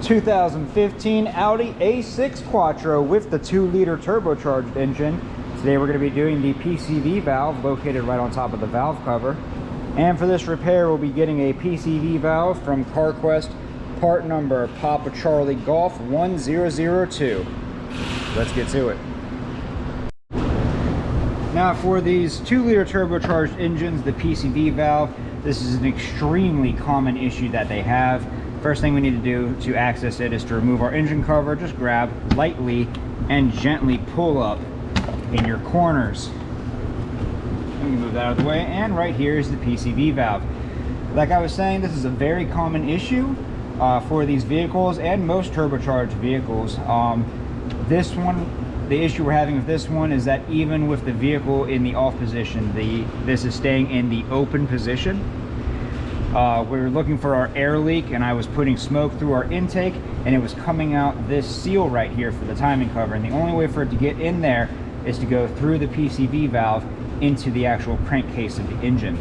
2015 Audi A6 Quattro with the 2-liter turbocharged engine. Today we're going to be doing the PCV valve located right on top of the valve cover. And for this repair, we'll be getting a PCV valve from CarQuest, part number Papa Charlie Golf 1002. Let's get to it. Now for these 2-liter turbocharged engines, the PCV valve, this is an extremely common issue that they have. First thing we need to do to access it is to remove our engine cover. Just grab lightly and gently pull up in your corners. Let me move that out of the way, and right here is the PCV valve. Like I was saying, this is a very common issue for these vehicles and most turbocharged vehicles. This one, the issue we're having with this one is that even with the vehicle in the off position, this is staying in the open position. We were looking for our air leak, and I was putting smoke through our intake, and it was coming out this seal right here for the timing cover, and the only way for it to get in there is to go through the PCV valve into the actual crankcase of the engine.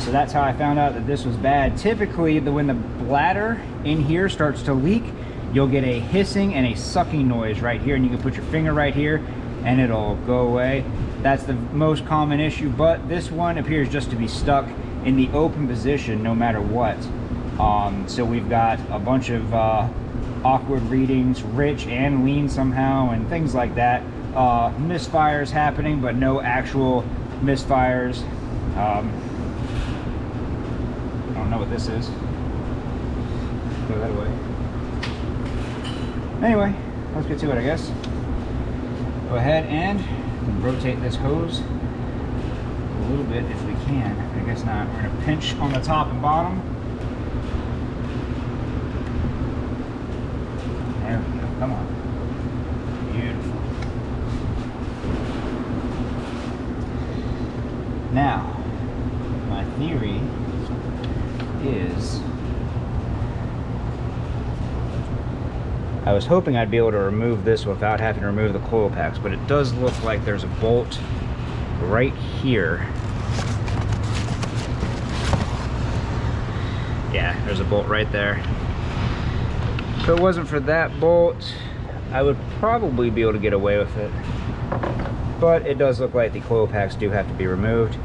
So that's how I found out that this was bad. Typically, when the bladder in here starts to leak, you'll get a hissing and a sucking noise right here, and you can put your finger right here and it'll go away. That's the most common issue, but this one appears just to be stuck in the open position no matter what. So we've got a bunch of awkward readings, rich and lean somehow, and things like that. Misfires happening, but no actual misfires. I don't know what this is. Go that way. Anyway, let's get to it, I guess. Go ahead and rotate this hose a little bit if we can. I guess not. We're going to pinch on the top and bottom. There we go. Come on. Beautiful. Now, my theory is I was hoping I'd be able to remove this without having to remove the coil packs, but it does look like there's a bolt right here. Yeah, there's a bolt right there. If it wasn't for that bolt, I would probably be able to get away with it. But it does look like the coil packs do have to be removed.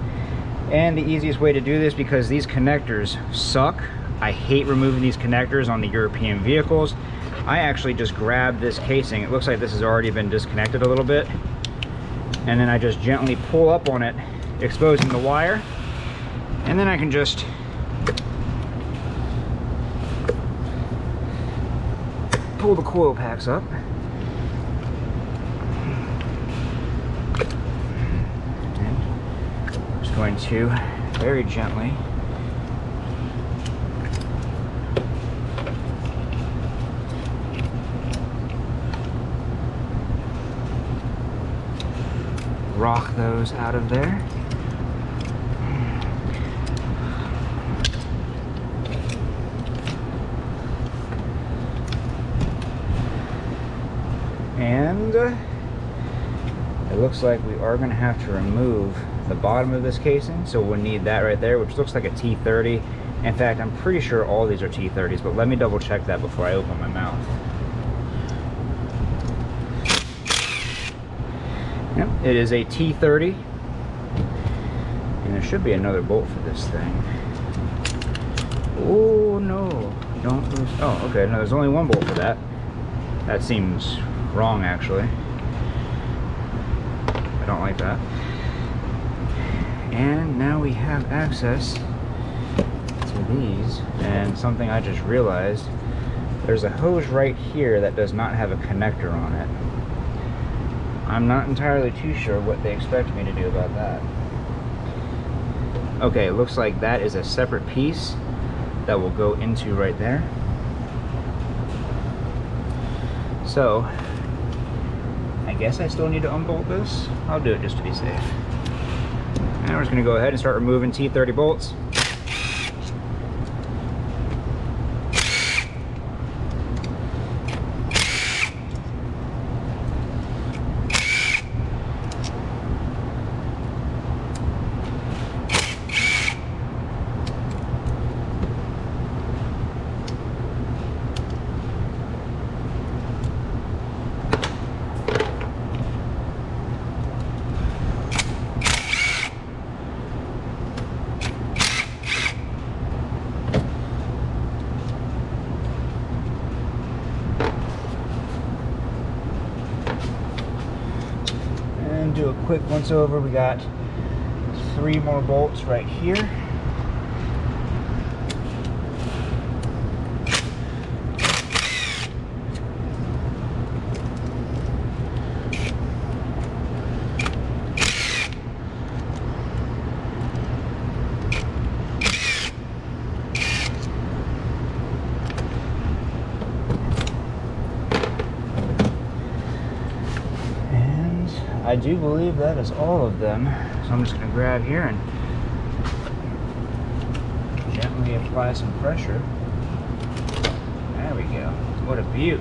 And the easiest way to do this, because these connectors suck, I hate removing these connectors on the European vehicles. I actually just grabbed this casing. It looks like this has already been disconnected a little bit. And then I just gently pull up on it, exposing the wire. And then I can just pull the coil packs up. Going to very gently rock those out of there. And it looks like we are going to have to remove the bottom of this casing, so we'll need that right there, which looks like a T30. In fact, I'm pretty sure all these are T30s, but let me double check that before I open my mouth. Yep, it is a T30, and there should be another bolt for this thing. Oh no, don't lose. Oh, okay, no, there's only one bolt for that. That seems wrong, actually. I don't like that. And now we have access to these, and something I just realized, there's a hose right here that does not have a connector on it. I'm not entirely too sure what they expect me to do about that. Okay, it looks like that is a separate piece that will go into right there. So, I guess I still need to unbolt this. I'll do it just to be safe. And we're just going to go ahead and start removing T30 bolts. quick once over. We got 3 more bolts right here. I do believe that is all of them. So I'm just going to grab here and gently apply some pressure. There we go. What a beaut.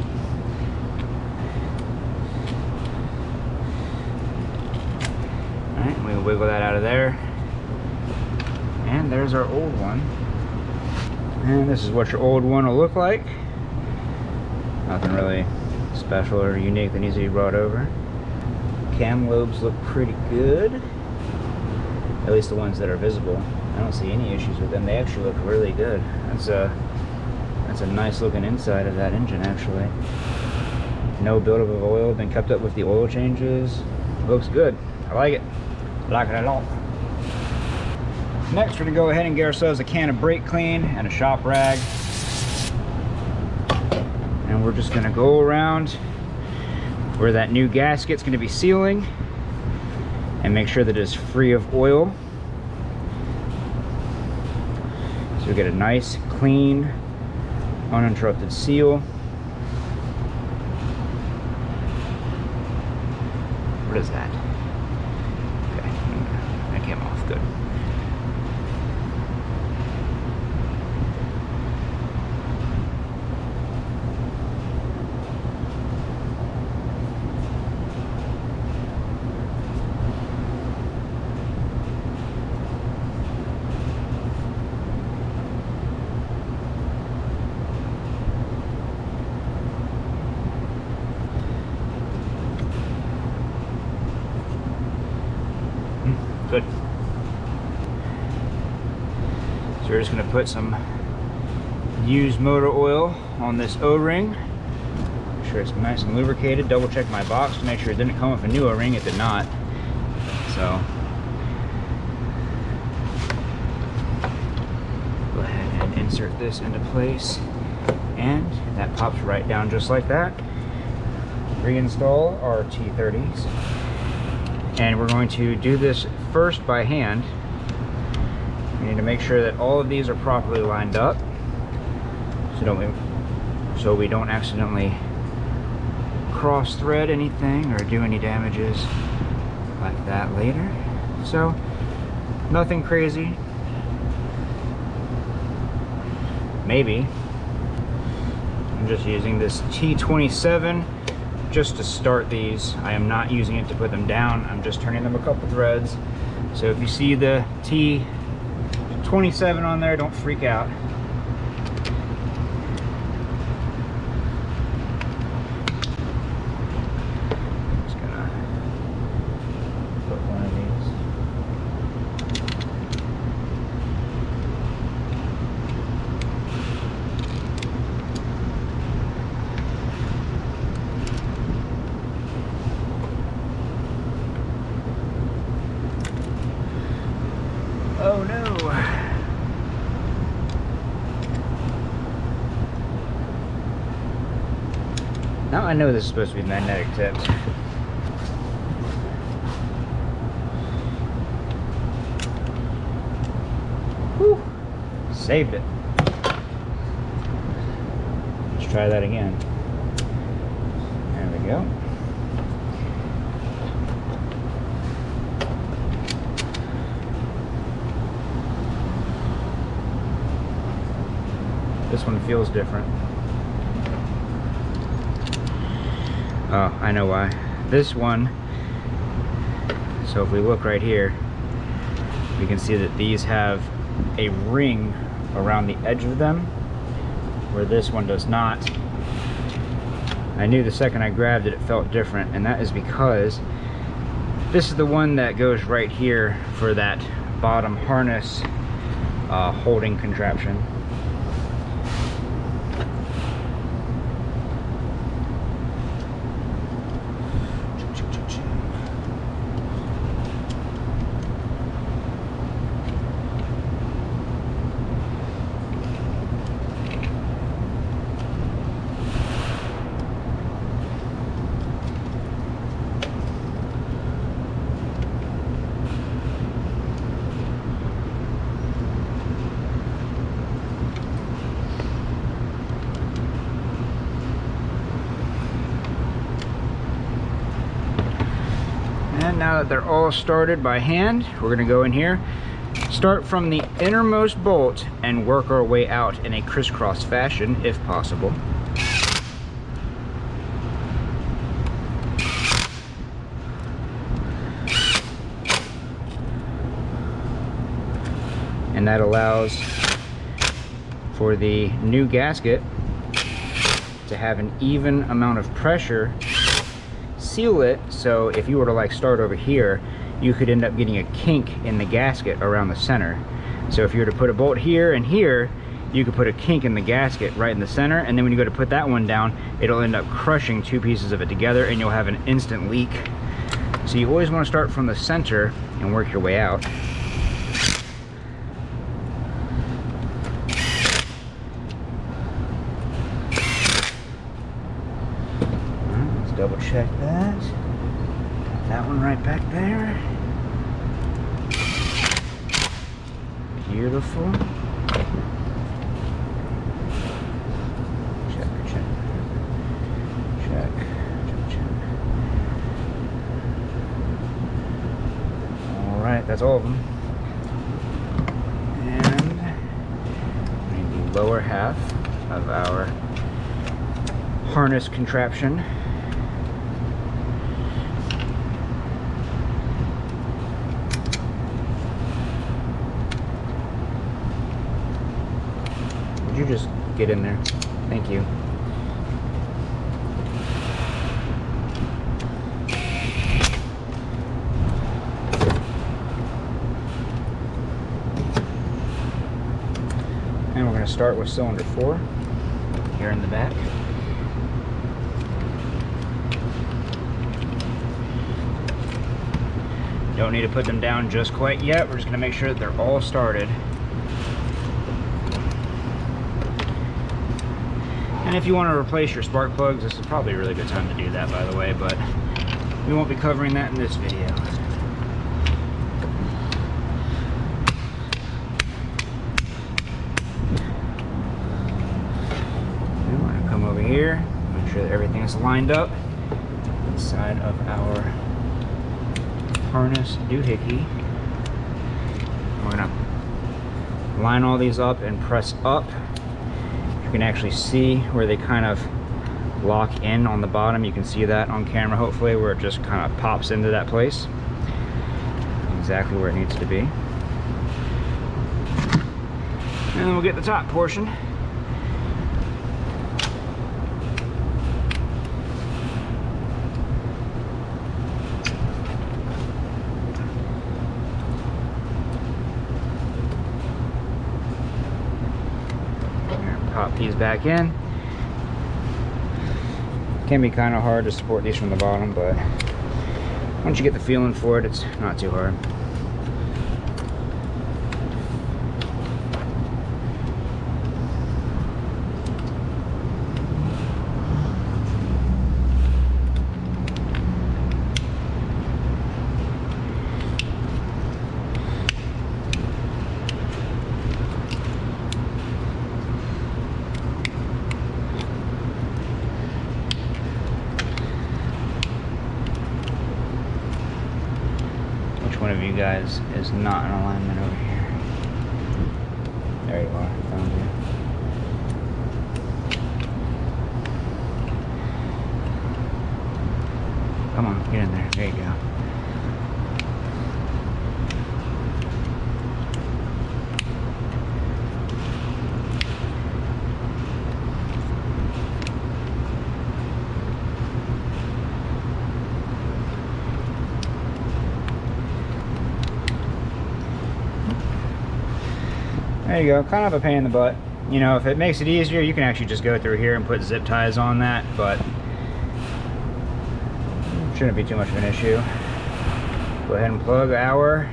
Alright, we wiggle that out of there. And there's our old one. And this is what your old one will look like. Nothing really special or unique that needs to be brought over. Cam lobes look pretty good, at least the ones that are visible. I don't see any issues with them. They actually look really good. That's a nice looking inside of that engine actually. No buildup of oil, been kept up with the oil changes. Looks good. I like it. I like it a lot. Next we're gonna go ahead and get ourselves a can of brake clean and a shop rag. And we're just gonna go around where that new gasket's going to be sealing and make sure that it's free of oil. So we get a nice, clean, uninterrupted seal. What is that? Okay, that came off good. Good. So we're just going to put some used motor oil on this O-ring. Make sure it's nice and lubricated. Double check my box to make sure it didn't come with a new O-ring. It did not. So go ahead and insert this into place. And that pops right down just like that. Reinstall our T30s. And we're going to do this first by hand. We need to make sure that all of these are properly lined up so we don't accidentally cross thread anything or do any damages like that later. So nothing crazy. Maybe I'm just using this T27 just to start these. I am not using it to put them down. I'm just turning them a couple threads. So if you see the T27 on there, don't freak out. Just gonna put one of these. Oh no! Now I know this is supposed to be magnetic tipped. Whew! Saved it. Let's try that again. There we go. This one feels different. Oh, I know why. This one, so if we look right here, we can see that these have a ring around the edge of them, where this one does not. I knew the second I grabbed it, it felt different, and that is because this is the one that goes right here for that bottom harness holding contraption. And now that they're all started by hand, we're gonna go in here, start from the innermost bolt and work our way out in a crisscross fashion if possible. And that allows for the new gasket to have an even amount of pressure, seal it, so if you were to like start over here, you could end up getting a kink in the gasket around the center. So if you were to put a bolt here and here, you could put a kink in the gasket right in the center, and then when you go to put that one down, it'll end up crushing two pieces of it together and you'll have an instant leak. So you always want to start from the center and work your way out. Double check that. Got that one right back there. Beautiful. Check, check, check, check, check. All right, that's all of them. And we need the lower half of our harness contraption. You just get in there. Thank you. And we're going to start with cylinder 4 here in the back. Don't need to put them down just quite yet. We're just going to make sure that they're all started. And if you want to replace your spark plugs, this is probably a really good time to do that, by the way, but we won't be covering that in this video. We want to come over here, make sure that everything is lined up inside of our harness doohickey. We're going to line all these up and press up. You can actually see where they kind of lock in on the bottom. You can see that on camera, hopefully, where it just kind of pops into that place. Exactly where it needs to be. And then we'll get the top portion. Pop these back in. Can be kind of hard to support these from the bottom, but once you get the feeling for it, it's not too hard. One of you guys is not in alignment over here. There you are, found you. Come on, get in there. There you go. There you go, kind of a pain in the butt. You know, if it makes it easier, you can actually just go through here and put zip ties on that, but shouldn't be too much of an issue. Go ahead and plug our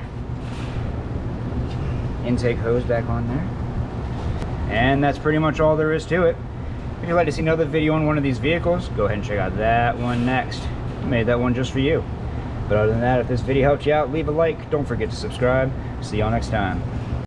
intake hose back on there. And that's pretty much all there is to it. If you'd like to see another video on one of these vehicles, go ahead and check out that one next. I made that one just for you. But other than that, if this video helped you out, leave a like. Don't forget to subscribe. See y'all next time.